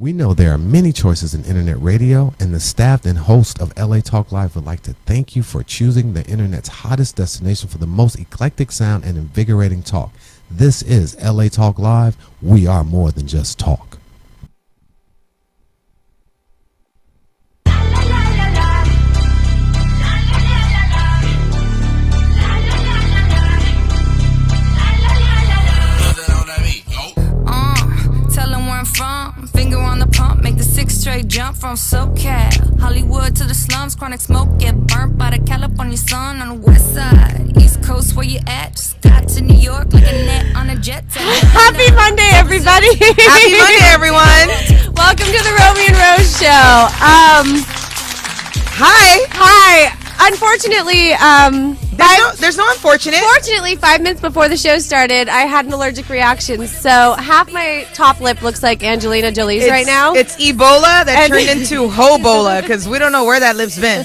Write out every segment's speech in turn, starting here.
We know there are many choices in internet radio, and the staff and host of LA Talk Live would like to thank you for choosing the internet's hottest destination for the most eclectic sound and invigorating talk. This is LA Talk Live. We are more than just talk. Finger on the pump, make the 6 straight jump from SoCal, Hollywood to the slums, chronic smoke, get burnt by the California sun on the west side, East Coast where you at, just got to New York like a net on a jet. Happy Monday, everybody. Happy Monday, everyone. Welcome to the Romi and Rose show. Hi. Unfortunately, there's no unfortunate. Fortunately, 5 minutes before the show started, I had an allergic reaction. So half my top lip looks like Angelina Jolie's right now. It's Ebola that turned into Hobola because we don't know where that lip's been.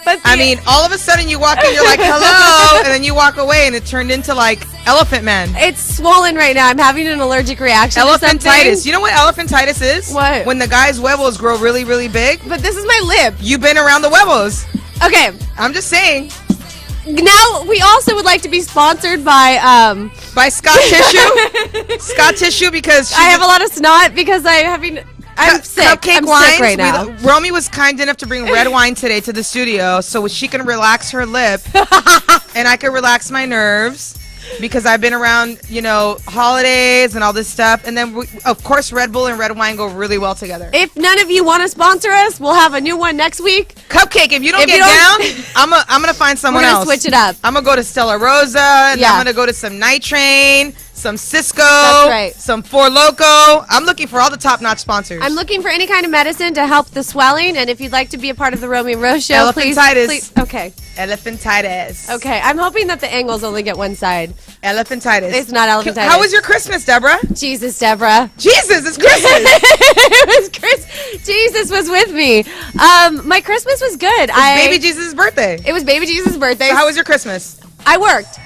But I mean, all of a sudden you walk in, you're like, hello, and then you walk away and it turned into like Elephant Man. It's swollen right now. I'm having an allergic reaction. Elephantitis. You know what elephantitis is? What? When the guy's huevos grow really, really big. But this is my lip. You've been around the huevos. Okay. I'm just saying. Now, we also would like to be sponsored by Scott Tissue. Scott Tissue because I have a lot of snot because I'm sick. Cupcake I'm wines. sick right now. Romy was kind enough to bring red wine today to the studio so she can relax her lip and I can relax my nerves. Because I've been around, holidays and all this stuff. And then, of course, Red Bull and red wine go really well together. If none of you want to sponsor us, we'll have a new one next week. Cupcake, if you don't get down, I'm going to find someone else. We're going to switch it up. I'm going to go to Stella Rosa. And I'm going to go to some Night Train, some Cisco. That's right. Some Four Loko. I'm looking for all the top-notch sponsors. I'm looking for any kind of medicine to help the swelling. And if you'd like to be a part of the Romi and Rose show, please. Okay. Elephantitis. Okay. I'm hoping that the angles only get one side. Elephantitis. It's not elephantitis. How was your Christmas, Deborah? Jesus, Deborah. Jesus, it's Christmas. It was Jesus was with me. My Christmas was good. It was baby Jesus' birthday. It was baby Jesus' birthday. So how was your Christmas? I worked.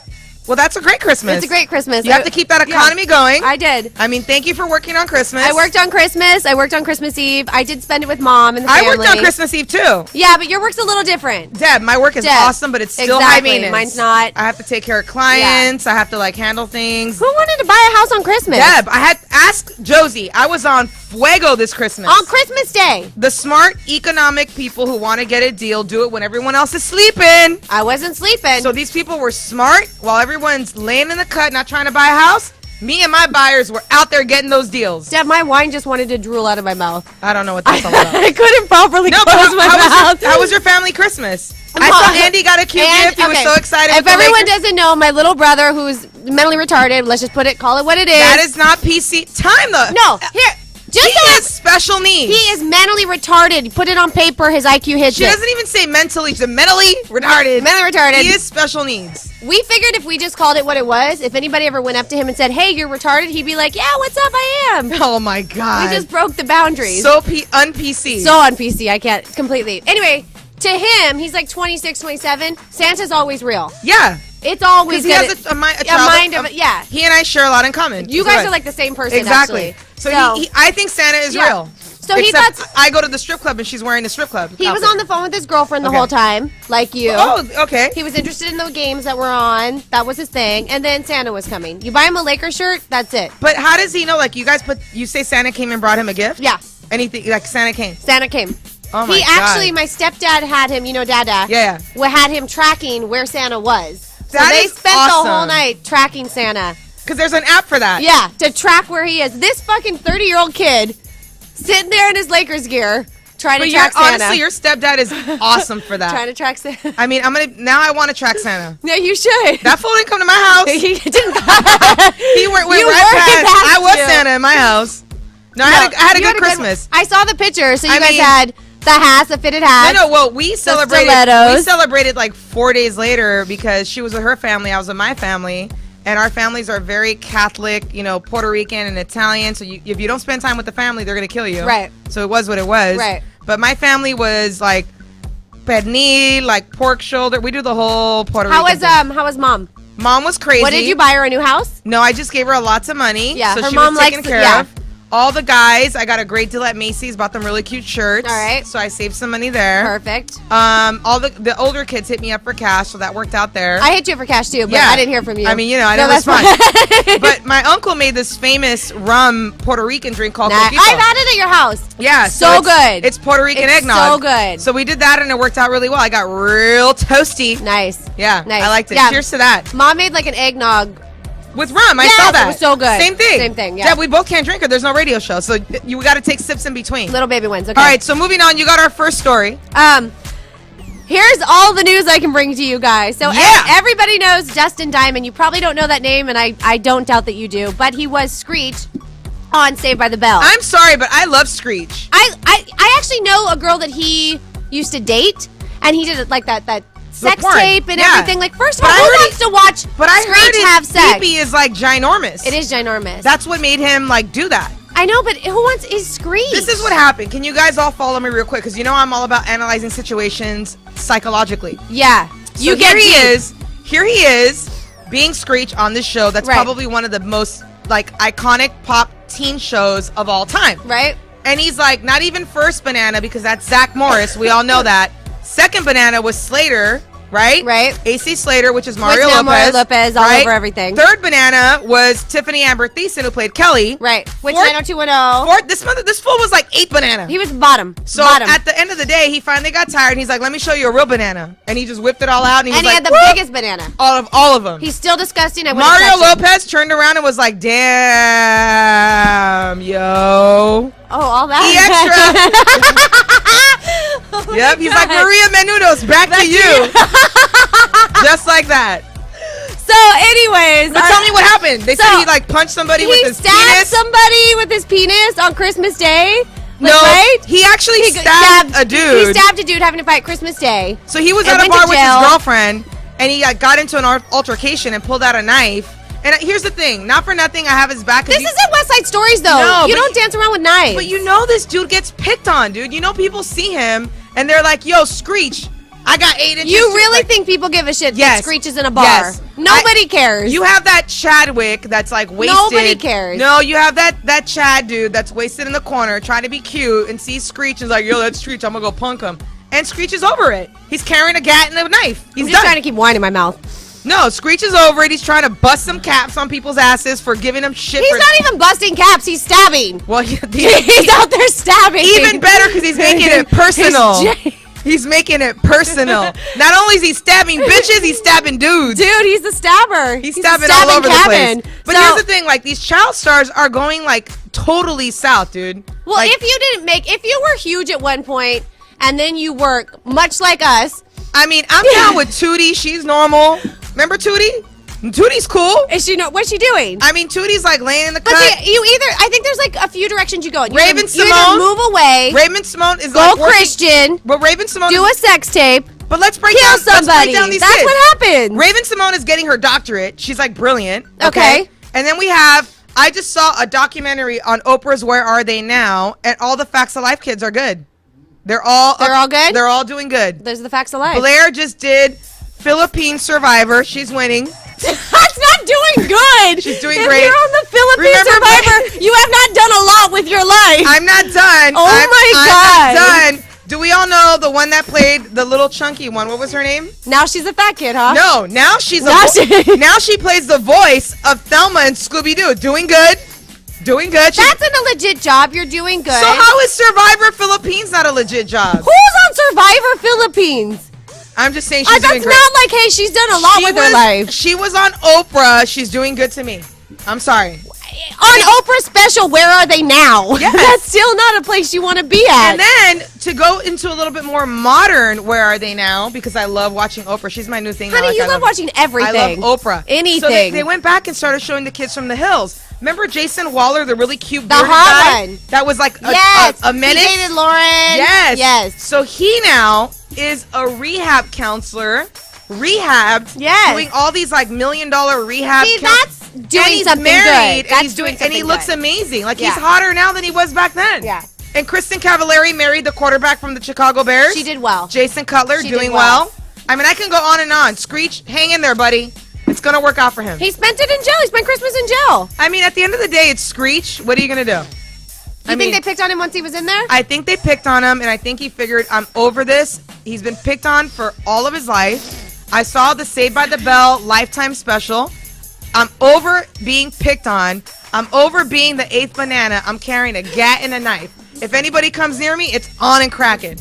Well, that's a great Christmas. It's a great Christmas. You have to keep that economy going. I did. I mean, thank you for working on Christmas. I worked on Christmas. I worked on Christmas Eve. I did spend it with Mom and the family. I worked on Christmas Eve, too. Yeah, but your work's a little different. Deb, my work is awesome, but it's still high maintenance. Mine's not. I have to take care of clients. Yeah. I have to, handle things. Who wanted to buy a house on Christmas? Deb, ask Josie. I was on Fuego this Christmas. On Christmas Day. The smart, economic people who want to get a deal do it when everyone else is sleeping. I wasn't sleeping. So these people were smart while everyone's laying in the cut, not trying to buy a house. Me and my buyers were out there getting those deals. Deb, my wine just wanted to drool out of my mouth. I don't know what that's all about. I couldn't properly close my mouth. How was your family Christmas? I saw Andy got a cute gift. He was so excited. If everyone doesn't know, my little brother, who's mentally retarded, let's just call it what it is. That is not PC time, though. No, here. He has special needs. He is mentally retarded. Put it on paper. His IQ hits She doesn't even say mentally. She's mentally retarded. Mentally retarded. He has special needs. We figured if we just called it what it was, if anybody ever went up to him and said, hey, you're retarded, he'd be like, yeah, what's up, I am. Oh, my God. We just broke the boundaries. So un-PC. So un-PC. I can't completely. Anyway, to him, he's like 26, 27. Santa's always real. Yeah. It's always he has a mind of yeah. He and I share a lot in common. You guys are like the same person, exactly. Actually. So I think Santa is real. So he thought I go to the strip club and she's wearing the strip club. He was on the phone with his girlfriend the whole time, like you. Oh, okay. He was interested in the games that were on. That was his thing. And then Santa was coming. You buy him a Lakers shirt, that's it. But how does he know? Like you say Santa came and brought him a gift? Yeah. Anything like Santa came. Santa came. Oh my God. Actually, my stepdad had him. Dada. Yeah. Had him tracking where Santa was. So they spent awesome. the whole night tracking Santa. Because there's an app for that. Yeah, to track where he is. This fucking 30-year-old kid sitting there in his Lakers gear trying to track Santa. Honestly, your stepdad is awesome for that. Trying to track Santa. I mean, I want to track Santa. Yeah, you should. That fool didn't come to my house. He didn't. He went right past. I was Santa in my house. No, I had a good Christmas. I saw the picture. So you guys had the hats, the fitted hats. No, well, we celebrated like 4 days later because she was with her family, I was with my family, and our families are very Catholic, Puerto Rican and Italian, so if you don't spend time with the family, they're going to kill you. Right. So it was what it was. Right. But my family was like pernil, like pork shoulder. We do the whole Puerto Rican thing. How was Mom? Mom was crazy. What did you buy her, a new house? No, I just gave her lots of money. Yeah, so her she mom was taken care of. All the guys, I got a great deal at Macy's. Bought them really cute shirts. All right. So I saved some money there. Perfect. All the older kids hit me up for cash, so that worked out there. I hit you for cash too, but I didn't hear from you. I mean, I didn't respond. But my uncle made this famous rum Puerto Rican drink called Coquito. I've had it at your house. Yeah. So good. It's Puerto Rican It's eggnog. so good. So we did that, and it worked out really well. I got real toasty. Nice. Yeah. Nice. I liked it. Yeah. Cheers to that. Mom made like an eggnog. With rum, I Yes, saw that. it was so good. Same thing. Same thing, yeah. Yeah, we both can't drink it. There's no radio show, so you got to take sips in between. Little baby wins. Okay. All right, so moving on, you got our first story. Here's all the news I can bring to you guys. So Yeah. everybody knows Dustin Diamond. You probably don't know that name, and I don't doubt that you do. But he was Screech on Saved by the Bell. I'm sorry, but I love Screech. I actually know a girl that he used to date, and he did like that sex porn. tape and Yeah. everything. Like, first of But all, I who heard wants to watch But I heard Screech have his sex? pee is like ginormous. It is ginormous. That's what made him like do that. I know, but who wants is Screech? This is what happened. Can you guys all follow me real quick? Because I'm all about analyzing situations psychologically. Yeah. So here he is, being Screech on this show that's Right. probably one of the most like iconic pop teen shows of all time. Right? And he's like, not even first banana because that's Zach Morris. We all know that. Second banana was Slater, right? Right. AC Slater, which is Mario now Lopez. Mario Lopez all right? over everything. Third banana was Tiffany Amber Thiessen, who played Kelly. Right. Which Fourth- 90210. Fourth, this fool was like 8 banana. He was bottom. So bottom. at the end of the day, he finally got tired and he's like, let me show you a real banana. And he just whipped it all out and he and was he like, had the "Woo!" biggest banana. All of them. He's still disgusting. I wouldn't Mario touch him. Lopez turned around and was like, damn, yo. Oh, all that. Yep, he's like, Maria Menounos, back to you. Just like that. So, anyways. But tell me what happened. They said he like punched somebody with his stabbed penis. somebody with his penis on Christmas Day. No, right? he actually stabbed a dude. He stabbed a dude having to fight Christmas Day. So he was and at a went to bar with his jail. girlfriend, and he got into an altercation and pulled out a knife. And here's the thing, not for nothing, I have his back. This isn't West Side Stories, though. No, you but don't dance around with knives. But this dude gets picked on, dude. People see him, and they're like, yo, Screech, I got 8 inches. You really think people give a shit that Yes. Screech is in a bar? Yes. Nobody cares. You have that Chadwick that's like wasted. Nobody cares. No, you have that Chad dude that's wasted in the corner trying to be cute and sees Screech and is like, yo, that's Screech. I'm going to go punk him. And Screech is over it. He's carrying a gat and a knife. He's I'm just done. trying to keep wine in my mouth. No, Screech is over it. He's trying to bust some caps on people's asses for giving them shit. He's not even busting caps. He's stabbing. Well, He's out there stabbing. Even better because he's making it personal. He's making it personal. Not only is he stabbing bitches, he's stabbing dudes. Dude, he's the stabber. He's stabbing all over the place. But here's the thing, like these child stars are going like totally south, dude. Well, like, if you were huge at one point and then you work much like us. I mean, I'm down with Tootie. She's normal. Remember Tootie? Tootie's cool. Is she what's she doing? I mean, Tootie's like laying in the cut. But I think there's like a few directions you go in. Raven you Simone. either move away. Raven Simone is go like Christian. But Raven Simone do a sex tape. But let's break kill down somebody. Let's break down these That's kids. what happens. Raven Simone is getting her doctorate. She's like brilliant. Okay. And then we have. I just saw a documentary on Oprah's Where Are They Now, and all the Facts of Life kids are good. They're all good? They're all doing good. There's the Facts of Life. Blair just did Philippine Survivor. She's winning. That's not doing good. She's doing if great. You're on the Philippine Survivor. You have not done a lot with your life. I'm not done. Oh my God. I'm not done. Do we all know the one that played the little chunky one? What was her name? Now she's a fat kid, huh? No, now she's now she plays the voice of Thelma and Scooby-Doo. Doing good. Doing good. That's a legit job. You're doing good. So how is Survivor Philippines not a legit job? Who's on Survivor Philippines? I'm just saying she's doing that's great. not like, hey, she's done a lot with her life. She was on Oprah. She's doing good to me. I'm sorry. On Oprah's special, Where Are They Now? Yes. That's still not a place you want to be at. And then to go into a little bit more modern, Where Are They Now? Because I love watching Oprah. She's my new thing. Honey, now. you love watching everything. I love Oprah. Anything. So they went back and started showing the kids from the hills. Remember Jason Waller, the really cute The bearded hot guy? one. That was like a menace. He dated Lauren. Yes. Yes. So he now is a rehab counselor. Rehabbed. Yes. Doing all these like $1 million rehab. See, that's doing and he's something married, good. And he's doing, and he looks amazing. Like he's Yeah. hotter now than he was back then. Yeah. And Kristen Cavallari married the quarterback from the Chicago Bears. She did well. Jason Cutler She doing did well. I mean, I can go on and on. Screech, hang in there, buddy. It's gonna work out for him. He spent it in jail. He spent Christmas in jail. I mean, at the end of the day, it's Screech. What are you gonna do? You think they picked on him once he was in there? I think they picked on him, and I think he figured, I'm over this. He's been picked on for all of his life. I saw the Saved by the Bell Lifetime special. I'm over being picked on. I'm over being the 8th banana. I'm carrying a gat and a knife. If anybody comes near me, it's on and cracking.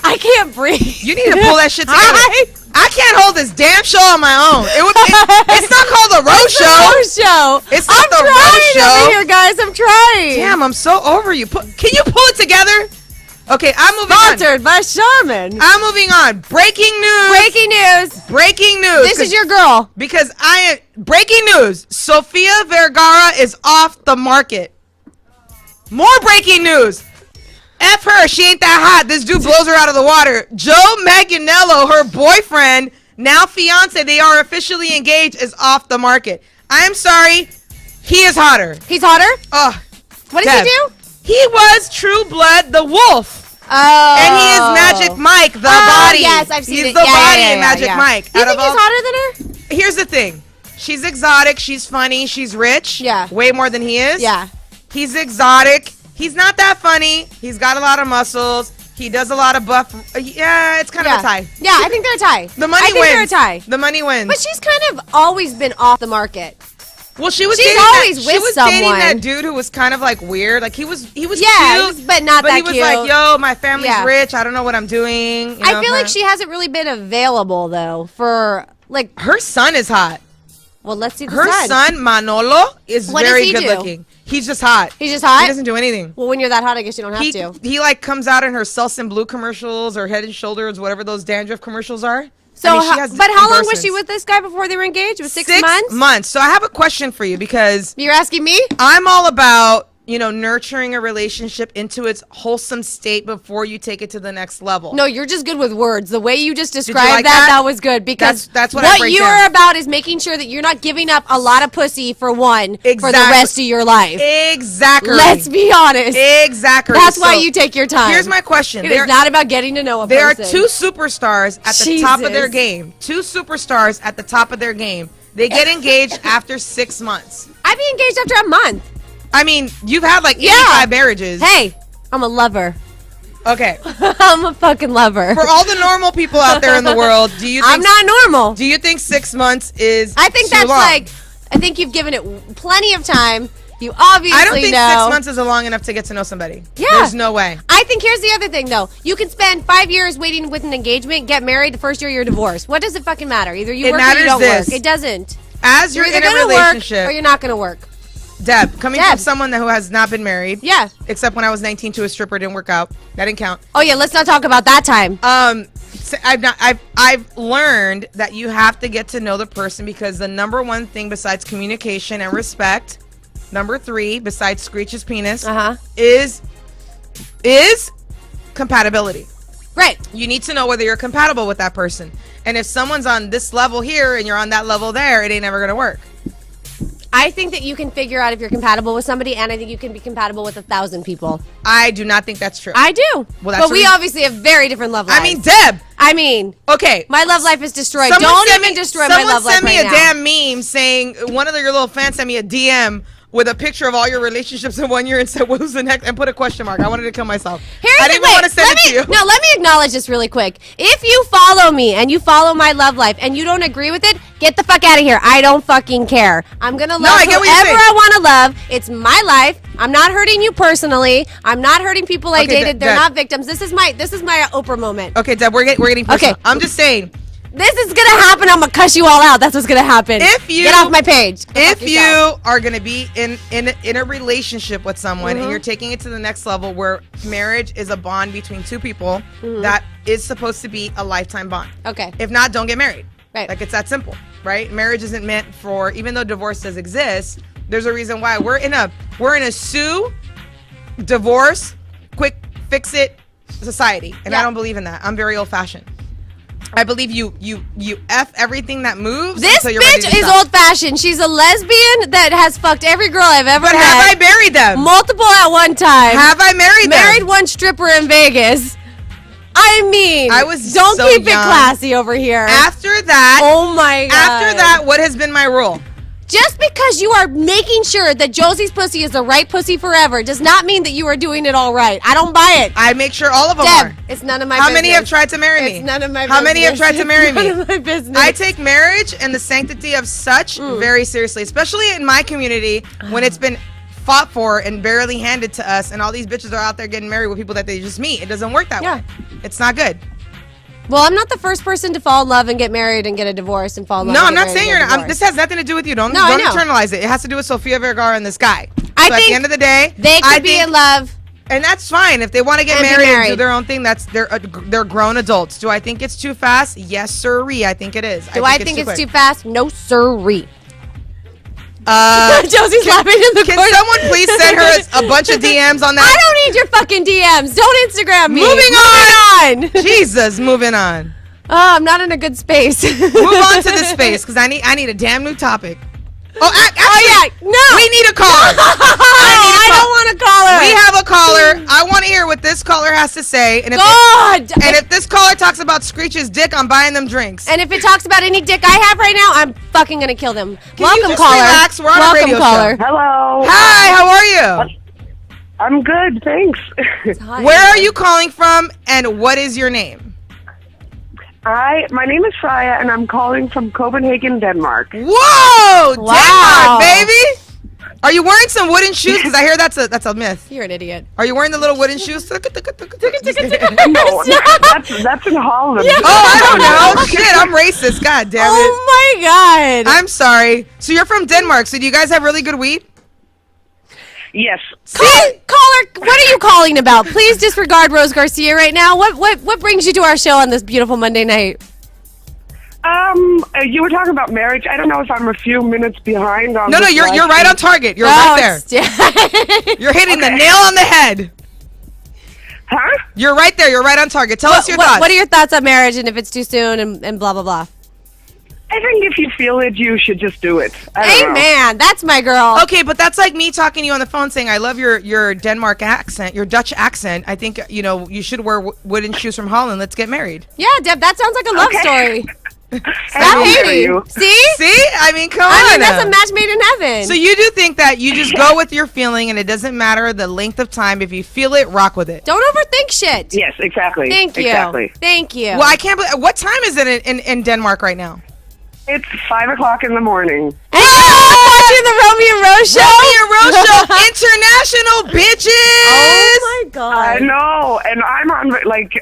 I can't breathe. You need to pull that shit together. I can't hold this damn show on my own. It's not called the Rose Show. It's not the Rose Show. I'm trying over here, guys. I'm trying. Damn, I'm so over you. Can you pull it together? Okay, I'm moving on. Sponsored by Charmin. I'm moving on. Breaking news. Breaking news. Breaking news. This is your girl. Because breaking news. Sofia Vergara is off the market. More breaking news. F her, she ain't that hot. This dude blows her out of the water. Joe Manganiello, her boyfriend, now fiance, they are officially engaged, is off the market. I'm sorry, he is hotter. He's hotter? Oh, what does he do? He was True Blood, the wolf. Oh. And he is Magic Mike, the body. Yes, I've seen He's it. the body in Magic Mike. You think he's hotter than her? Here's the thing. She's exotic, she's funny, she's rich. Yeah. Way more than he is. Yeah. He's exotic. He's not that funny. He's got a lot of muscles. He does a lot of buff. Yeah, it's kind of a tie. Yeah, I think they're a tie. The money wins. They're a tie. The money wins. But she's kind of always been off the market. Well, she's always with someone. Dating that dude who was kind of like weird. Like he was cute, but not that cute. But he was like, "Yo, my family's rich. I don't know what I'm doing." You know, I feel like she hasn't really been available though for like her son is hot. Well, let's see the her son Manolo is very good looking. He's just hot. He's just hot? He doesn't do anything. Well, when you're that hot, I guess you don't have to. He like comes out in her Selsun Blue commercials or Head and Shoulders, whatever those dandruff commercials are. So, but how long was she with this guy before they were engaged? It was 6 months? 6 months. So I have a question for you because... You're asking me? I'm all about, nurturing a relationship into its wholesome state before you take it to the next level. No, you're just good with words. The way you just described that was good because that's what you are about is making sure that you're not giving up a lot of pussy for one for the rest of your life. Exactly. Let's be honest. Exactly. That's why you take your time. Here's my question. It is not about getting to know a person. There are two superstars at the top of their game. Two superstars at the top of their game. They get engaged after 6 months. I'd be engaged after a month. I mean, you've had like 85 marriages. Hey, I'm a lover. Okay. I'm a fucking lover. For all the normal people out there in the world, do you think I'm not normal. Do you think 6 months is I think that's long? I think you've given it plenty of time. You obviously I don't think know. 6 months is long enough to get to know somebody. Yeah. There's no way. I think here's the other thing, though. You can spend 5 years waiting with an engagement, get married, the first year you're divorced. What does it fucking matter? Either you work or you don't work. It doesn't. As you're in a relationship. Work or you're not going to work. Deb, coming from someone who has not been married. Yeah. Except when I was 19 to a stripper, didn't work out. That didn't count. Oh yeah, let's not talk about that time. I've learned that you have to get to know the person because the number one thing besides communication and respect, number 3 besides Screech's penis, is compatibility. Right. You need to know whether you're compatible with that person. And if someone's on this level here and you're on that level there, it ain't never gonna work. I think that you can figure out if you're compatible with somebody, and I think you can be compatible with 1,000 people. I do not think that's true. I do. Well, that's but we obviously have very different love lives. I mean, Deb. Okay. My love life is destroyed. Don't even destroy my love life right now. Someone sent me a damn meme saying, one of your little fans sent me a DM with a picture of all your relationships in 1 year and said, what was the next? And put a question mark. I wanted to kill myself. I didn't even want to send it to you. No, let me acknowledge this really quick. If you follow me and you follow my love life and you don't agree with it, get the fuck out of here. I don't fucking care. I'm going to love whoever I want to love. It's my life. I'm not hurting you personally. I'm not hurting people I dated. They're not victims. This is my Oprah moment. Okay, Deb, we're getting personal. Okay. I'm just saying. This is going to happen. I'm going to cuss you all out. That's what's going to happen. Get off my page. If you are going to be in a relationship with someone and you're taking it to the next level where marriage is a bond between two people that is supposed to be a lifetime bond. Okay. If not, don't get married. Right. Like, it's that simple, right? Marriage isn't meant for, even though divorce does exist, there's a reason why. We're in a sue, divorce, quick fix it society. And I don't believe in that. I'm very old fashioned. I believe you F everything that moves. This bitch is old fashioned. She's a lesbian that has fucked every girl I've ever met. But have I married them? Multiple at one time. Have I married them? Married one stripper in Vegas. I mean, don't keep it classy over here. After that, oh my God. After that, what has been my rule? Just because you are making sure that Josie's pussy is the right pussy forever does not mean that you are doing it all right. I don't buy it. I make sure all of them Deb, are. it's none of my How business. many have tried to marry me? It's none of my How business. many have tried to marry me? None of my business. I take marriage and the sanctity of such very seriously, especially in my community when it's been fought for and barely handed to us, and all these bitches are out there getting married with people that they just meet. It doesn't work that way. It's not good. Well, I'm not the first person to fall in love and get married and get a divorce and fall in love. No, and I'm get not married saying and you're get a not. This has nothing to do with you. Don't I know. internalize it. It has to do with Sofia Vergara and this guy. I So think at the end of the day, they could be in love. And that's fine. If they want to get And be married and do married. their own thing, they're grown adults. Do I think it's too fast? Yes, sirree. I think it is. Do I think it's quick. too fast? No, sirree. Josie's laughing in the corner. Can someone please send her a bunch of DMs on that? I don't need your fucking DMs. Don't Instagram me. Moving on. Jesus, moving on. Oh, I'm not in a good space. Move on to this space because I need a damn new topic. Oh, actually, no. We need a caller. I don't want a caller. We have a caller. I want to hear what this caller has to say. And if if this caller talks about Screech's dick, I'm buying them drinks. And if it talks about any dick I have right now, I'm fucking gonna kill them. Welcome, just caller. relax? We're on a Welcome, radio caller. show. Hello. Hi, how are you? I'm good, thanks. Where are you calling from, and what is your name? My name is Freya, and I'm calling from Copenhagen, Denmark. Whoa, Wow. Denmark, baby! Are you wearing some wooden shoes? Because I hear that's a myth. You're an idiot. Are you wearing the little wooden shoes? No, that's in Holland. Oh, I don't know. Shit, I'm racist. God damn it. Oh my god. I'm sorry. So you're from Denmark. So do you guys have really good weed? Yes. Caller, what are you calling about? Please disregard Rose Garcia right now. What brings you to our show on this beautiful Monday night? You were talking about marriage. I don't know if I'm a few minutes behind on. No, this you're live right stream. on target. You're right there. You're hitting the nail on the head. Huh? You're right there. You're right on target. Tell us your thoughts. What are your thoughts on marriage and if it's too soon and blah blah blah? I think if you feel it, you should just do it. I don't know. Amen. That's my girl. Okay, but that's like me talking to you on the phone saying, I love your Denmark accent, your Dutch accent. I think, you should wear wooden shoes from Holland. Let's get married. Yeah, Deb, that sounds like a love story. I Stop will marry hating. you. See? See? I mean, come on. I mean, that's a match made in heaven. So you do think that you just go with your feeling and it doesn't matter the length of time. If you feel it, rock with it. Don't overthink shit. Yes, exactly. Thank you. Exactly. Thank you. Well, I can't believe. What time is it in Denmark right now? It's 5 o'clock in the morning. And you're watching the Romi and Rose show? Romi and Rose show, international bitches. Oh my god. I know, and I'm on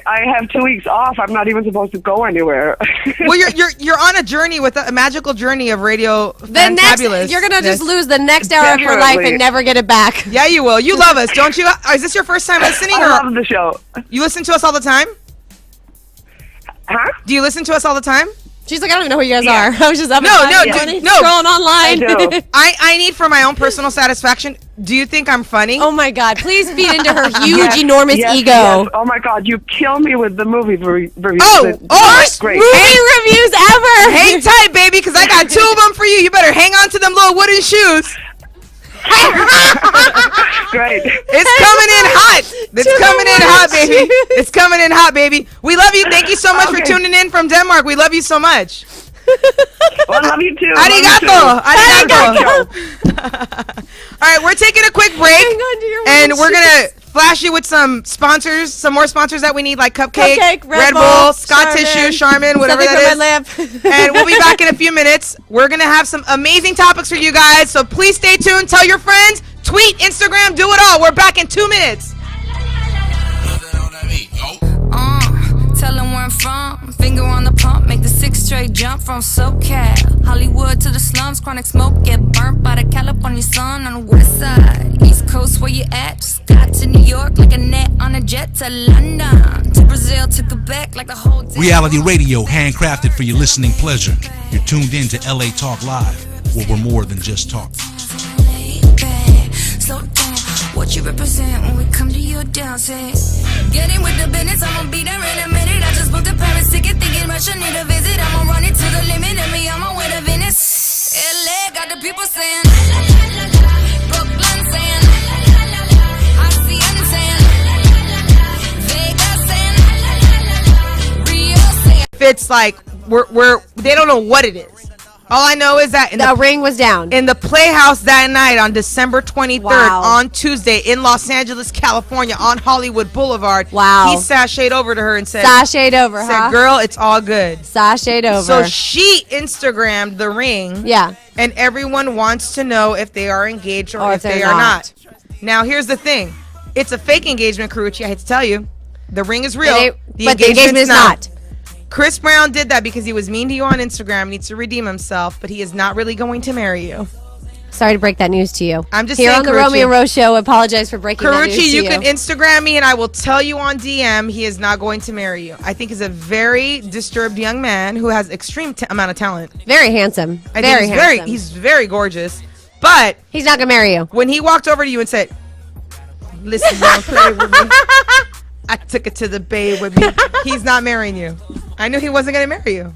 I have 2 weeks off. I'm not even supposed to go anywhere. Well, you're on a journey with a magical journey of radio. You're gonna just lose the next hour of your life Definitely. and never get it back. Yeah, you will. You love us, don't you? Is this your first time listening? I love the show. You listen to us all the time? Huh? Do you listen to us all the time? She's like, I don't even know who you guys are. I was just up No, scrolling online. I do. I need for my own personal satisfaction. Do you think I'm funny? Oh my god, please feed into her huge, enormous yes, ego. Yes. Oh my God, you kill me with the movie reviews. Worst Great. movie reviews ever. Hang tight, baby, because I got 2 of them for you. You better hang on to them little wooden shoes. Great. It's coming in hot. It's coming in hot, baby. It's coming in hot, baby. We love you. Thank you so much for tuning in from Denmark. We love you so much. Well, I love you too. Arigato. Arigato. All right, we're taking a quick break, Hang on to your and wooden we're going to flash you with some sponsors, some more sponsors that we need, like Cupcake, Red Bull, Bull, Scott Tissue, Charmin, whatever Something that from is. my lip. And we'll be back in a few minutes. We're going to have some amazing topics for you guys, so please stay tuned. Tell your friends, tweet, Instagram, do it all. We're back in 2 minutes. Tell them where I'm from. Finger on the pump, make the 6 straight jump from SoCal. Hollywood to the slums, chronic smoke, get burnt by the California sun on the west side. East Coast, where you at? Just got to New York like a net on a jet to London. To Brazil, to Quebec, like the whole day. Reality radio, handcrafted for your listening pleasure. You're tuned in to LA Talk Live, where we're more than just talk. Slow down, what you represent when we come to your dance. Get in with the business, I'ma be there in a minute. I just booked a Paris ticket, thinking Russia need a visit. I'ma run it to the limit, and me on my way to Venice. LA got the people saying, Brooklyn saying, Hacienda saying, Vegas saying, Rio saying. If it's like, they don't know what it is. All I know is that the ring was down in the Playhouse that night on December 23rd, Wow. on Tuesday in Los Angeles, California, on Hollywood Boulevard. Wow. He sashayed over to her and said, Girl, it's all good. Sashayed over. So she Instagrammed the ring. Yeah. And everyone wants to know if they are engaged or if they are not. Now, here's the thing. It's a fake engagement, Karuchi. I hate to tell you. The ring is real. But the engagement is not. Chris Brown did that because he was mean to you on Instagram, needs to redeem himself, but he is not really going to marry you. Sorry to break that news to you. I'm just here saying, on the Karuchi. Romi and Rose show. Apologize for breaking that news to Karuchi, you. you can Instagram me and I will tell you on DM he is not going to marry you. I think he's a very disturbed young man who has extreme amount of talent. Very handsome. He's very gorgeous. But he's not gonna marry you. When he walked over to you and said, "Listen, man, play with me," I took it to the bay with me. He's not marrying you. I knew he wasn't gonna marry you.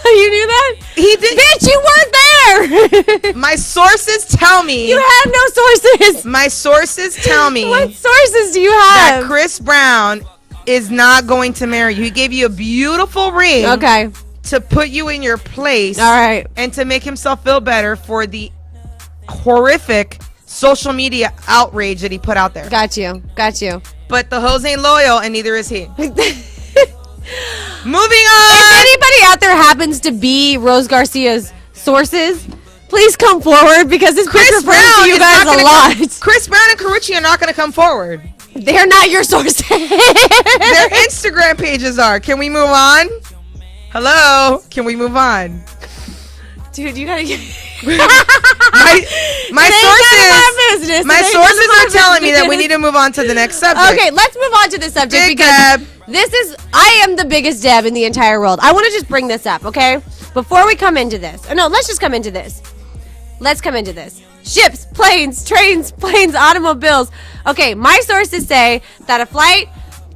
You knew that? He did. Bitch, you weren't there. My sources tell me. You have no sources. My sources tell me. What sources do you have? That Chris Brown is not going to marry you. He gave you a beautiful ring. Okay. To put you in your place. All right. And to make himself feel better for the horrific social media outrage that he put out there. Got you. But the hoes ain't loyal, and neither is he. Moving on. If anybody out there happens to be Rose Garcia's sources, please come forward because this picture refers to you guys a lot. Chris Brown and Karuchi are not going to come forward. They're not your sources. Their Instagram pages are. Can we move on? Hello? Can we move on? Dude, you gotta get... my sources are telling me that we need to move on to the next subject. Okay, let's move on to the subject because this is, I am the biggest Deb in the entire world. I want to just bring this up, okay? Before we come into this. Oh, no, let's just come into this. Let's come into this. Ships, planes, trains, planes, automobiles. Okay, my sources say that a flight,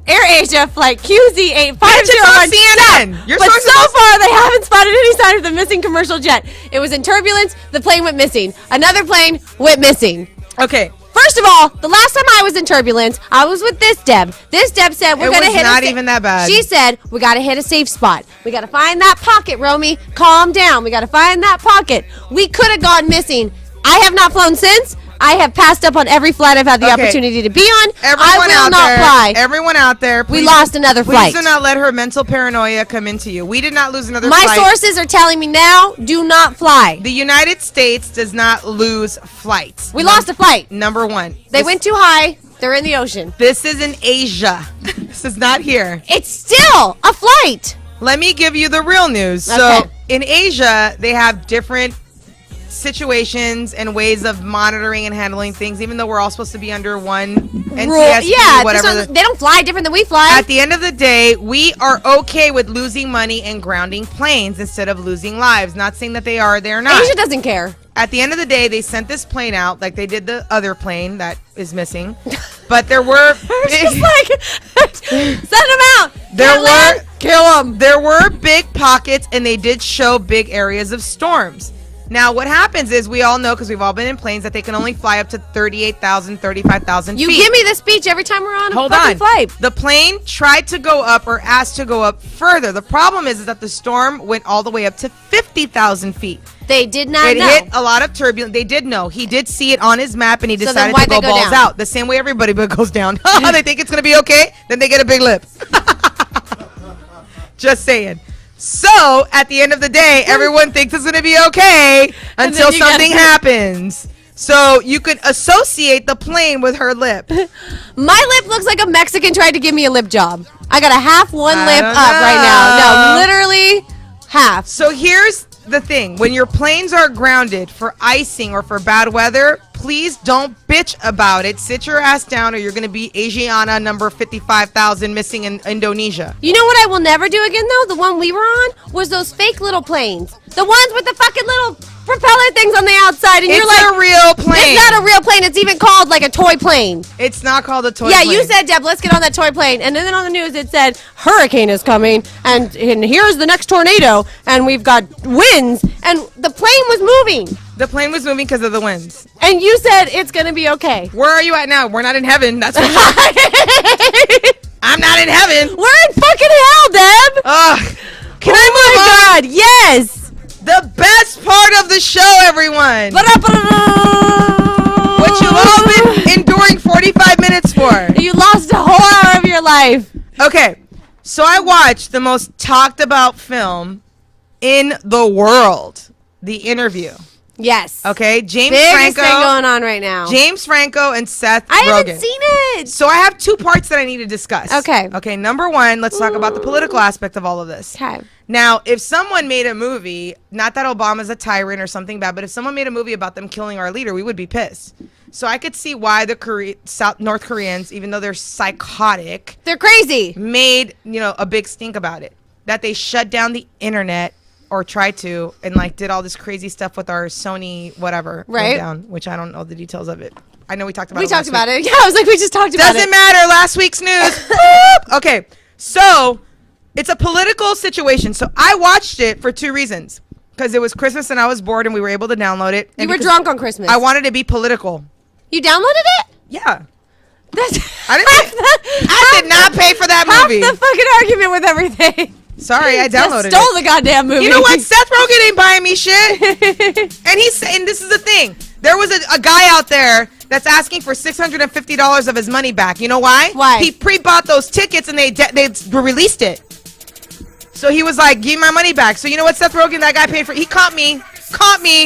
AirAsia flight QZ8501. CNN. But so far, they haven't spotted any sign of the missing commercial jet. It was in turbulence. The plane went missing. Another plane went missing. Okay. First of all, the last time I was in turbulence, I was with this Deb. This Deb said we're gonna hit. It was not even that bad. She said we gotta hit a safe spot. We gotta find that pocket, Romy. Calm down. We gotta find that pocket. We could have gone missing. I have not flown since. I have passed up on every flight I've had the opportunity to be on. Everyone I will not fly. Everyone out there, please, we lost another flight. Please do not let her mental paranoia come into you. We did not lose another flight. My sources are telling me now, do not fly. The United States does not lose flights. We lost a flight. Number one. They went too high. They're in the ocean. This is in Asia. This is not here. It's still a flight. Let me give you the real news. Okay. So in Asia, they have different situations and ways of monitoring and handling things, even though we're all supposed to be under one NTSB, yeah, whatever. They don't fly different than we fly. At the end of the day, we are okay with losing money and grounding planes instead of losing lives. Not saying that they are, they're not. Asia doesn't care. At the end of the day, they sent this plane out like they did the other plane that is missing. But there were just like send them out. Kill them. There were big pockets, and they did show big areas of storms. Now, what happens is we all know, because we've all been in planes, that they can only fly up to 38,000, 35,000 feet. You give me the speech every time we're on a flight. The plane tried to go up or asked to go up further. The problem is that the storm went all the way up to 50,000 feet. They did not know. It hit a lot of turbulence. They did know. He did see it on his map, and he decided to go balls out. The same way everybody goes down. They think it's going to be okay, then they get a big lip. Just saying. So, at the end of the day, everyone thinks it's going to be okay until something happens. So, you could associate the plane with her lip. My lip looks like a Mexican tried to give me a lip job. I got a half one lip up right now. No, literally half. So, here's the thing. When your planes are grounded for icing or for bad weather, please don't bitch about it. Sit your ass down or you're going to be Asiana number 55,000 missing in Indonesia. You know what I will never do again, though? The one we were on was those fake little planes. The ones with the fucking little propeller things on the outside. And you're like, it's a real plane. It's not a real plane. It's even called like a toy plane. It's not called a toy plane. Yeah, you said, Deb, let's get on that toy plane. And then on the news it said, hurricane is coming. And here's the next tornado. And we've got winds. And the plane was moving. The plane was moving because of the winds. And you said it's going to be okay. Where are you at now? We're not in heaven. That's what I'm not in heaven. We're in fucking hell, Deb. Can I move on? God, yes. The best part of the show, everyone. What you all been enduring 45 minutes for. You lost a whole hour of your life. Okay, so I watched the most talked about film in the world, The Interview. Yes. Okay, James Biggest Franco. thing going on right now. James Franco and Seth I Rogen. haven't seen it. So I have 2 parts that I need to discuss. Okay. Okay, number 1, let's talk about the political aspect of all of this. Okay. Now, if someone made a movie, not that Obama's a tyrant or something bad, but if someone made a movie about them killing our leader, we would be pissed. So I could see why the North Koreans, even though they're psychotic, They're crazy. made, a big stink about it. That they shut down the internet or tried to and like did all this crazy stuff with our Sony whatever went Right. down, which I don't know the details of it. I know we talked about We it talked last about week. it. Yeah, I was like, we just talked about it. Doesn't matter. Last week's news. Boop. Okay, so it's a political situation. So I watched it for 2 reasons. Because it was Christmas and I was bored and we were able to download it. You And were because drunk on Christmas. I wanted to be political. You downloaded it? Yeah. That's I did not pay for that half movie. the fucking argument with everything. Sorry, I Just downloaded stole it. the goddamn movie. You know what? Seth Rogen ain't buying me shit. And he's saying, this is the thing. There was a guy out there that's asking for $650 of his money back. You know why? Why? He pre-bought those tickets and they released it. So he was like, give me my money back. So you know what, Seth Rogen, that guy paid for? He caught me.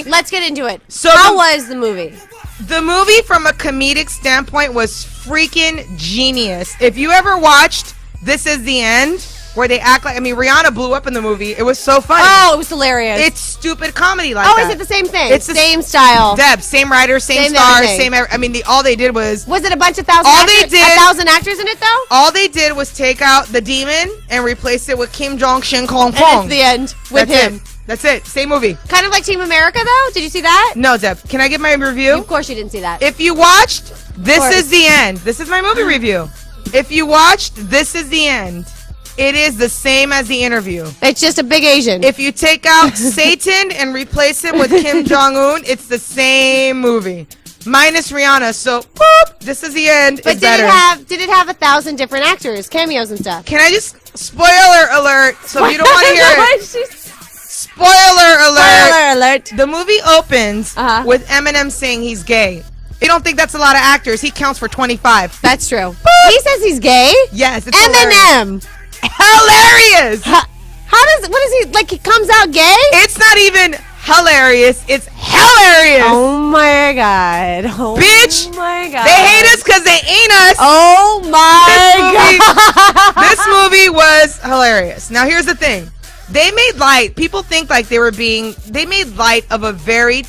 Let's get into it. So how was the movie? The movie from a comedic standpoint was freaking genius. If you ever watched This Is the End, where they act like, Rihanna blew up in the movie. It was so funny. Oh, it was hilarious. It's stupid comedy like oh, that. is it the same thing? It's the same style. Deb, same writer, same Same star, everything. all they did was Was it a bunch of thousand All actors? they did- 1,000 actors in it, though? all they did was take out the demon and replace it with Kim Jong Shin Kong And Kong. it's the end with That's him. it. That's it. Same movie. Kind of like Team America, though? Did you see that? No, Deb. Can I give my review? Of course you didn't see that. If you watched This course. Is the End, this is my movie review. If you watched This Is the End, it is the same as The Interview. It's just a big Asian. If you take out Satan and replace him with Kim Jong-un, it's the same movie. Minus Rihanna. So, boop, This Is the End but is better. did it have 1,000 different actors, cameos and stuff? Can I just, spoiler alert, so if you don't want to hear it, spoiler alert. Spoiler alert. The movie opens Uh-huh. with Eminem saying he's gay. You don't think that's a lot of actors. He counts for 25. That's true. He says he's gay? Yes, it's hilarious. Eminem. Hilarious. What is he, like he comes out gay? It's not even hilarious. It's hilarious. Oh my god. Oh Bitch, my god. They hate us because they ain't us. Oh my god. This movie was hilarious. Now, here's the thing. They made light. People think like they made light of a very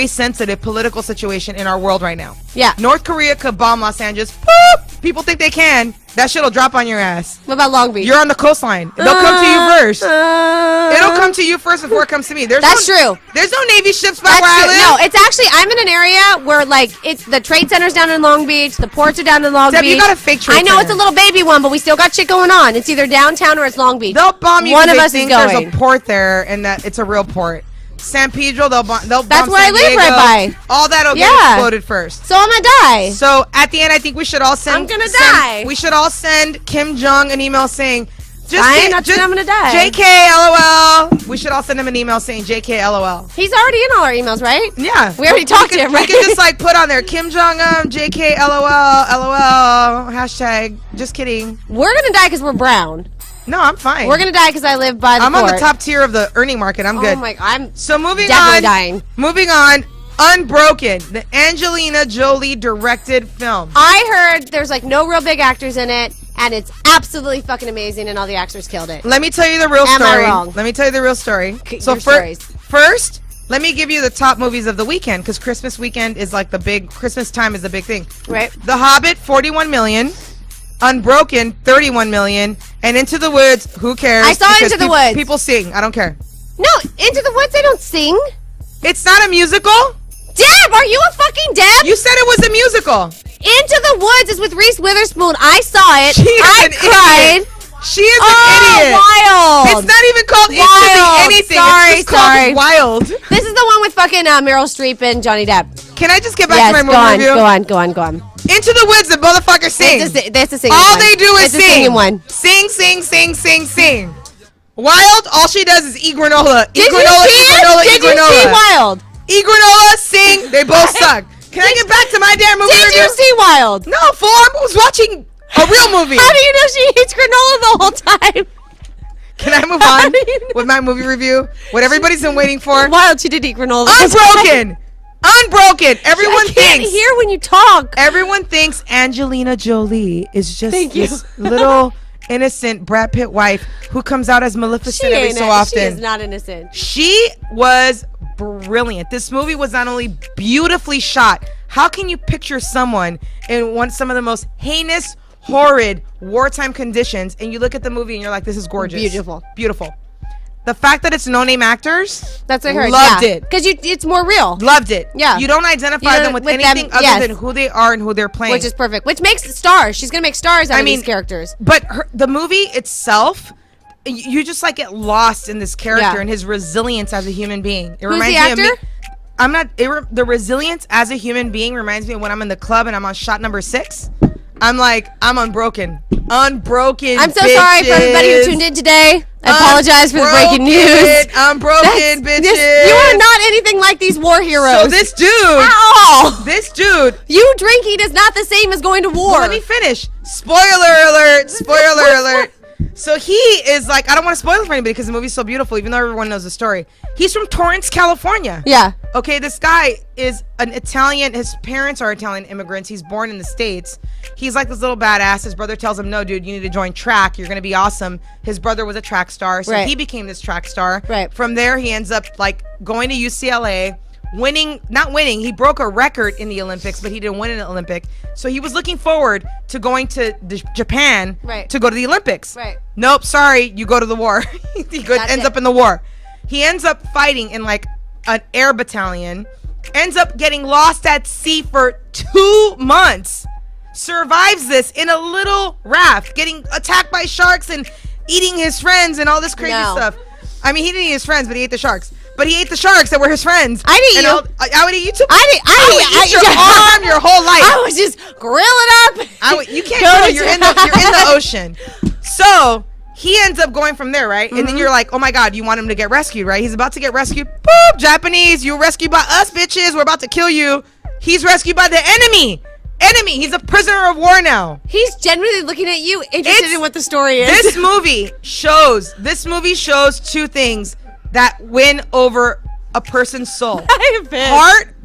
sensitive political situation in our world right now. Yeah. North Korea could bomb Los Angeles. Boop. People think they can. That shit'll drop on your ass. What about Long Beach? You're on the coastline. They'll come to you first. It'll It'll come to you first before it comes to me. That's true. There's no Navy ships by That's where I true. live. No, it's actually, I'm in an area where, like, it's the trade center's down in Long Beach, the ports are down in Long Deb, Beach. you got a fake trade I know center. it's a little baby one, but we still got shit going on. It's either downtown or it's Long Beach. They'll bomb you One because of they us is think going. there's a port there and that it's a real port. San Pedro, they'll bomb That's where San I live Diego. right by. All that'll get Yeah. exploded first. So I'm gonna die. So at the end, I think we should all send. I'm gonna die. We should all send Kim Jong an email saying, I'm gonna die. JK LOL. We should all send him an email saying JK LOL. He's already in all our emails, right? Yeah. We already talked to him, right? We could just like put on there Kim Jong JK LOL LOL hashtag. Just kidding. We're gonna die because we're brown. No, I'm fine. We're gonna die because I live by the I'm port. on the top tier of the earning market. I'm good. Oh my god, I'm So moving definitely on. dying. Moving on. Unbroken, the Angelina Jolie directed film. I heard there's like no real big actors in it, and it's absolutely fucking amazing, and all the actors killed it. Let me tell you the real Am I story. wrong? Let me tell you the real story. So your stories. first, let me give you the top movies of the weekend because Christmas weekend is like the big Christmas time is the big thing. Right. The Hobbit, 41 million. Unbroken, 31 million. And Into the Woods, who cares? I saw Because Into the Woods. People sing. I don't care. No, Into the Woods, they don't sing. It's not a musical. Deb, are you a fucking Deb? You said it was a musical. Into the Woods is with Reese Witherspoon. I saw it. She is I an cried. idiot. She is Oh, an idiot. wild. It's not even called Into Wild. the Anything. Sorry, it's just called sorry. Wild. This is the one with fucking Meryl Streep and Johnny Depp. Can I just get back Yes, to my go movie on, review? go on. Into the Woods, the motherfucker sings. That's a singing All one. they do is It's a sing. singing one. Sing, sing, sing, sing, sing. Wild, all she does is eat granola. Did you see Wild? Eat granola, sing. They both suck. Can I get back to my damn movie review? Did you see Wild? No, fool. I was watching a real movie. How do you know she eats granola the whole time? Can I move on with my movie review? What everybody's been waiting for? Wild, she did eat granola. Unbroken. Unbroken. Everyone I can't thinks. hear when you talk. Everyone thinks Angelina Jolie is just Thank you. this little innocent Brad Pitt wife who comes out as Maleficent every so often. She is not innocent. She was brilliant. This movie was not only beautifully shot. How can you picture someone in some of the most heinous, horrid wartime conditions, and you look at the movie and you're like, this is gorgeous. Beautiful. The fact that it's no-name actors, that's what I heard. Loved it. Because it's more real. Loved it. Yeah. You don't identify them with anything other than who they are and who they're playing. Which is perfect. Which makes stars. She's going to make stars out of these characters. But the movie itself, you just like get lost in this character and his resilience as a human being. It Who's reminds the actor? Me of me. I'm not. The resilience as a human being reminds me of when I'm in the club and I'm on shot number 6. I'm like, I'm unbroken. Unbroken. I'm so sorry for everybody who tuned in today. I apologize for the breaking news. Unbroken, bitches. You are not anything like these war heroes. So this dude. Ow! This dude. You drinking is not the same as going to war. Well, let me finish. Spoiler alert. Spoiler alert. So he is like, I don't want to spoil it for anybody because the movie's so beautiful, even though everyone knows the story. He's from Torrance, California. Yeah. Okay, this guy is an Italian. His parents are Italian immigrants. He's born in the States. He's like this little badass. His brother tells him, no, dude, you need to join track. You're going to be awesome. His brother was a track star, so he became this track star. Right. From there, he ends up like going to UCLA. Not winning, he broke a record in the Olympics, but he didn't win an Olympic. So he was looking forward to going to Japan to go to the Olympics. Right. Nope, sorry, you go to the war. He ends up in the war. He ends up fighting in like an air battalion, ends up getting lost at sea for 2 months, survives this in a little raft, getting attacked by sharks and eating his friends and all this crazy stuff. I mean, he didn't eat his friends, but he ate the sharks. But he ate the sharks that were his friends. I'd eat you. I would eat you too. I would eat your arm your whole life. I would just grill it up. You can't grill. You're in the ocean. So he ends up going from there, right? And then you're like, oh my God, you want him to get rescued, right? He's about to get rescued. Boop, Japanese, you were rescued by us, bitches. We're about to kill you. He's rescued by the enemy. He's a prisoner of war now. He's genuinely looking at you, interested in what the story is. This movie shows 2 things that win over a person's soul.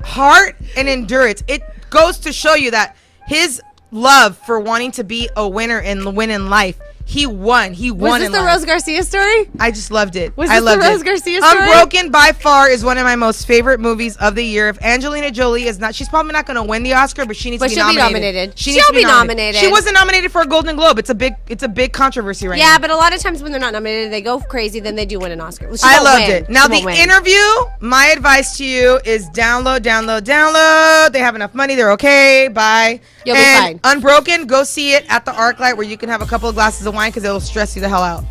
Heart and endurance. It goes to show you that his love for wanting to be a winner and win in life, he won. He won. Was this the Rose Garcia story? I just loved it. Was this the Rose Garcia story? Unbroken by far is one of my most favorite movies of the year. If Angelina Jolie is not, she's probably not going to win the Oscar, but she needs to be nominated. She'll be nominated. She wasn't nominated for a Golden Globe. It's a big controversy right now. Yeah, but a lot of times when they're not nominated, they go crazy. Then they do win an Oscar. I loved it. Now the interview. My advice to you is download. They have enough money. They're okay. Bye. You'll be fine. Unbroken. Go see it at the ArcLight where you can have a couple of glasses of wine because it will stress you the hell out.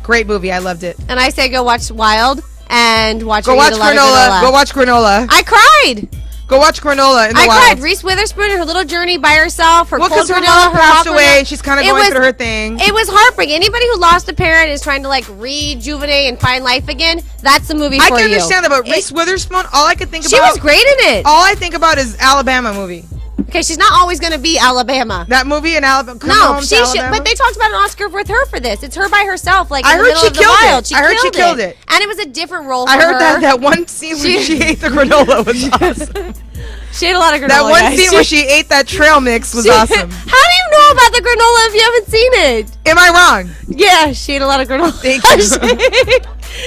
Great movie. I loved it. And I say go watch Wild and watch Granola. Go watch Granola. I cried. Go watch Granola in the wild. I cried. Reese Witherspoon, her little journey by herself. Her cold because her granola, mom passed away and she's kind of going through her thing. It was heartbreaking. Anybody who lost a parent is trying to like rejuvenate and find life again. That's the movie for you. I can understand that, but Reese Witherspoon, all I could think about. She was great in it. All I think about is Alabama movie. Okay, she's not always going to be Alabama. That movie in Alabama. No, she should. But they talked about an Oscar with her for this. It's her by herself, like in the middle of the wild. I heard she killed it, and it was a different role. For I heard that one scene where she ate the granola was awesome. She ate a lot of granola. That one scene where she ate that trail mix was awesome. How do you know about the granola if you haven't seen it? Am I wrong? Yeah, she ate a lot of granola. Thank you.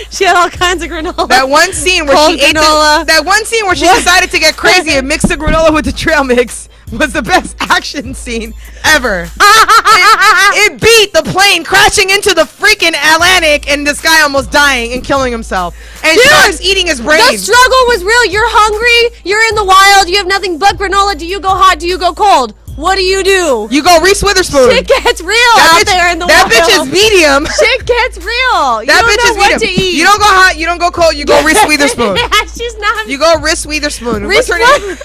She had all kinds of granola. That one scene where she ate that one scene where she decided to get crazy and mix the granola with the trail mix was the best action scene ever. It beat the plane crashing into the freaking Atlantic and this guy almost dying and killing himself. And sharks eating his brain. The struggle was real. You're hungry. You're in the wild. You have nothing but granola. Do you go hot? Do you go cold? what do? You go Reese Witherspoon. Shit gets real out there in the world. That bitch is medium. Shit gets real. You That don't bitch know is what medium. to eat. You don't go hot. You don't go cold. You go Reese Witherspoon. She's not. You go Reese Witherspoon. Reese What's her name?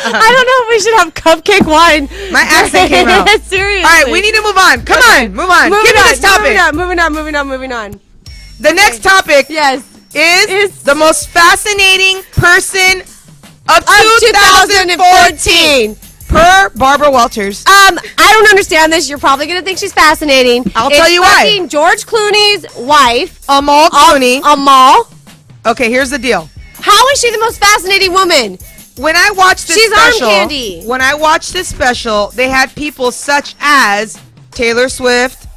I don't know if we should have cupcake wine. My accent came out. Seriously. All right, we need to move on. Come on, move on. Give me this topic. Moving on. The next topic Yes. is the most fascinating person of 2014. per Barbara Walters. I don't understand this. You're probably gonna think she's fascinating. I'll tell you why. Fucking George Clooney's wife, Amal Clooney. Amal. Okay, here's the deal. How is she the most fascinating woman? When I watched this She's arm special, candy. when I watched this special, they had people such as Taylor Swift.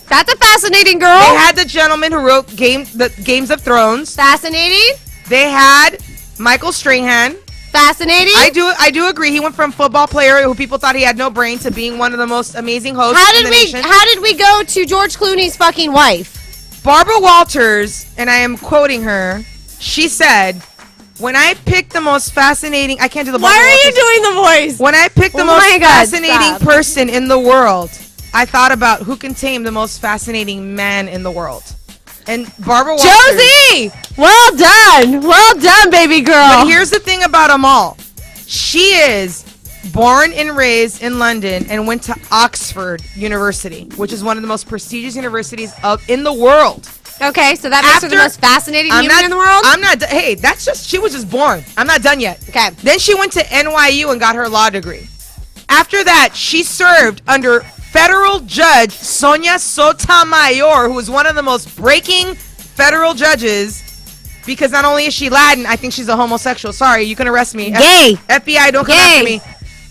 That's a fascinating girl. They had the gentleman who wrote the Games of Thrones. Fascinating. They had Michael Strahan. Fascinating. I do agree. He went from football player who people thought he had no brain to being one of the most amazing hosts in the nation. How did we go to George Clooney's fucking wife? Barbara Walters, and I am quoting her, she said, when I picked the most fascinating, I can't do the Why Barbara are you Walters. doing the voice? When I picked the Oh most my God, fascinating stop. person in the world, I thought about who can tame the most fascinating man in the world. And Barbara Walters. Josie! Well done, baby girl. But here's the thing about Amal. She is born and raised in London and went to Oxford University, which is one of the most prestigious universities in the world. Okay, so that makes her the most fascinating human in the world? Hey, she was just born. I'm not done yet. Okay. Then she went to NYU and got her law degree. After that, she served under federal judge Sonia Sotomayor, who was one of the most breaking federal judges, because not only is she Latin, I think she's a homosexual. Sorry, you can arrest me. Gay. FBI, don't come Gay. after me.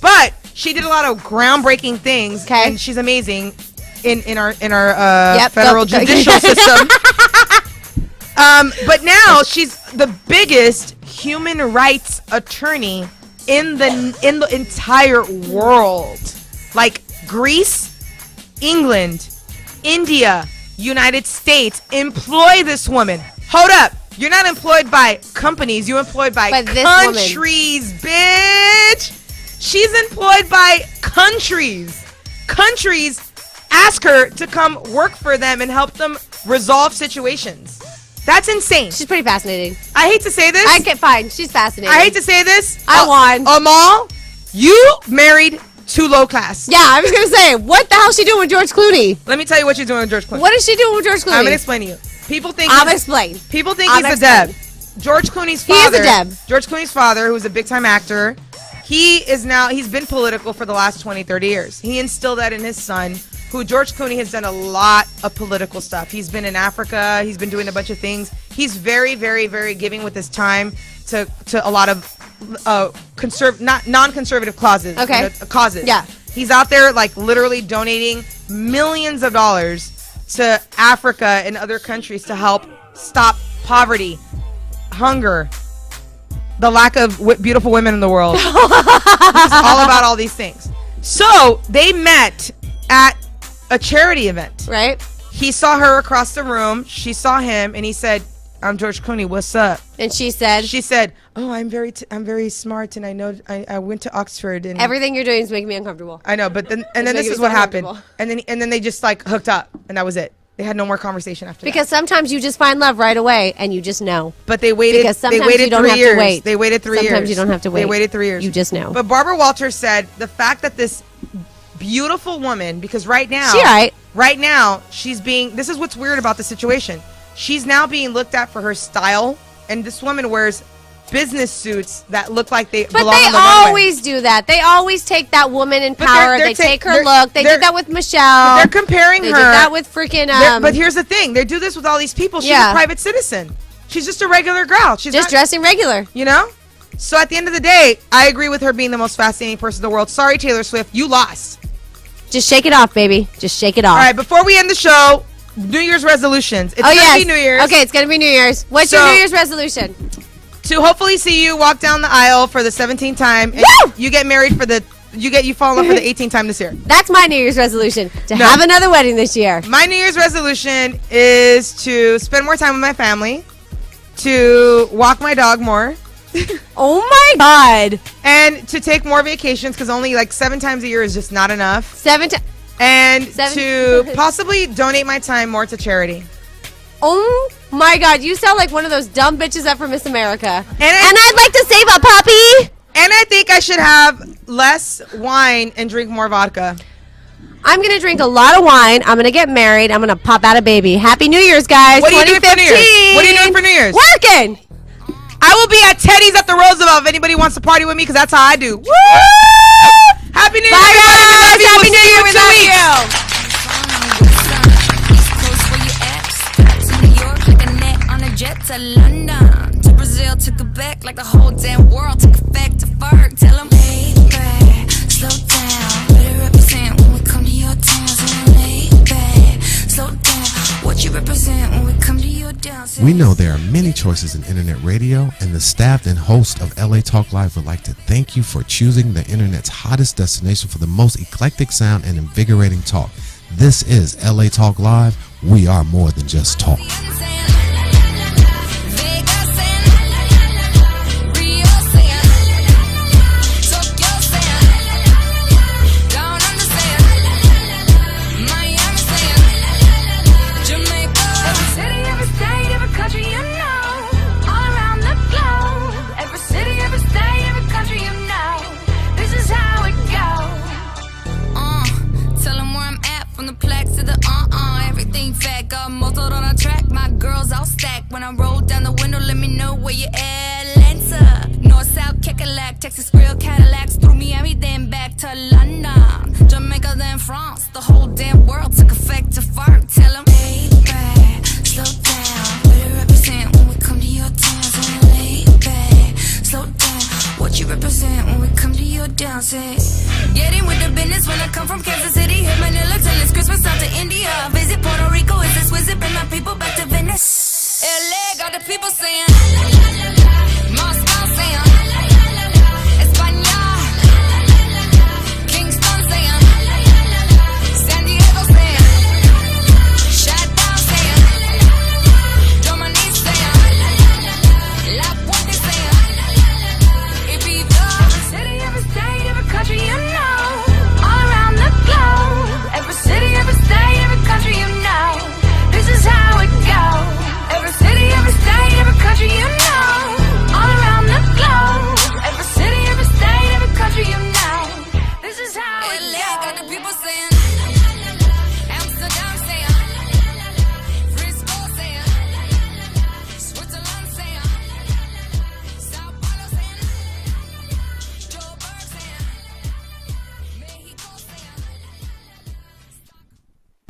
But she did a lot of groundbreaking things, Okay. and she's amazing in our Yep, federal go. judicial system. But now she's the biggest human rights attorney in the entire world. Like Greece, England, India, United States employ this woman. Hold up. You're not employed by companies. You're employed by this countries, bitch. She's employed by countries. Countries ask her to come work for them and help them resolve situations. That's insane. She's pretty fascinating. I hate to say this. Fine. She's fascinating. I hate to say this. I won. Amal, you married too low class. Yeah, I was going to say, what the hell is she doing with George Clooney? Let me tell you what you're doing with George Clooney. What is she doing with George Clooney? I'm going to explain to you. People think explain. People think I'm he's a Deb. George Clooney's He is father. a Deb. George Clooney's father, who's a big time actor, he's been political for the last 20, 30 years. He instilled that in his son, who George Clooney has done a lot of political stuff. He's been in Africa. He's been doing a bunch of things. He's very, very, very giving with his time to a lot of non-conservative causes. Okay. Causes. Yeah. He's out there like literally donating millions of dollars to Africa and other countries to help stop poverty, hunger, the lack of beautiful women in the world. He's all about all these things. So they met at a charity event. Right? He saw her across the room. She saw him, and he said, "I'm George Clooney. What's up?" And she said, "Oh, I'm very smart, and I know I went to Oxford, and everything you're doing is making me uncomfortable. I know." But then this making is me what so happened, uncomfortable. and then they just like hooked up, and that was it. They had no more conversation after Because sometimes you just find love right away and you just know. that. But they waited. Because sometimes they waited you don't 3 have to years. wait. They waited 3 years. Sometimes you don't have to wait. They waited 3 years. You just know. But Barbara Walters said the fact that this beautiful woman, because right now, right now she's being. This is what's weird about the situation. She's now being looked at for her style, and this woman wears business suits that look like they But belong they on the runway. always do that. They always take that woman in But power. they're They take her they're- look. They they're- did that with Michelle. They're comparing They her. did that with freaking. But here's the thing: they do this with all these people. She's Yeah. a private citizen. She's just a regular girl. She's just not, dressing regular. you know. So at the end of the day, I agree with her being the most fascinating person in the world. Sorry, Taylor Swift, you lost. Just shake it off, baby. Just shake it off. All right, before we end the show, New Year's resolutions. It's gonna be New Year's. Okay, it's gonna be New Year's. What's your So- New Year's resolution? To hopefully see you walk down the aisle for the 17th time. And Woo! you get married for you fall in love for the 18th time this year. That's my New Year's resolution. To No. have another wedding this year. My New Year's resolution is to spend more time with my family, to walk my dog more, Oh my God. And to take more vacations, because only like 7 times a year is just not enough. 7 times. And to possibly donate my time more to charity. Oh my God, you sound like one of those dumb bitches up for Miss America. And I, I'd like to save a puppy. And I think I should have less wine and drink more vodka. I'm going to drink a lot of wine. I'm going to get married. I'm going to pop out a baby. Happy New Year's, guys. What are you doing for New Year's? What are you doing for New Year's? Working. I will be at Teddy's at the Roosevelt if anybody wants to party with me, because that's how I do. Woo! Happy New Year, everybody. Happy New Year. We love you. Jet to London, to Brazil, to Quebec, like the whole damn world took effect to Ferg. Tell them, hey, back, slow down, better represent when we come to your town. So lay back, slow down, what you represent when we come to your dance. We know there are many choices in internet radio, and the staff and host of LA Talk Live would like to thank you for choosing the internet's hottest destination for the most eclectic sound and invigorating talk. This is LA Talk Live. We are more than just talk. When I roll down the window, let me know where you at. Atlanta, North, South, Kekalak, Texas, Grill, Cadillacs, through Miami, then back to London, Jamaica, then France. The whole damn world took effect to Ferg. Tell them, hey, back, slow down, better represent when we come to your town. So lay back, slow down, what you represent when we come to your dance. Getting with the business when I come from Kansas City, hit Manila till it's Christmas, out to India. Visit Puerto Rico, it's exquisite, bring my people back to Venice. LA got the people saying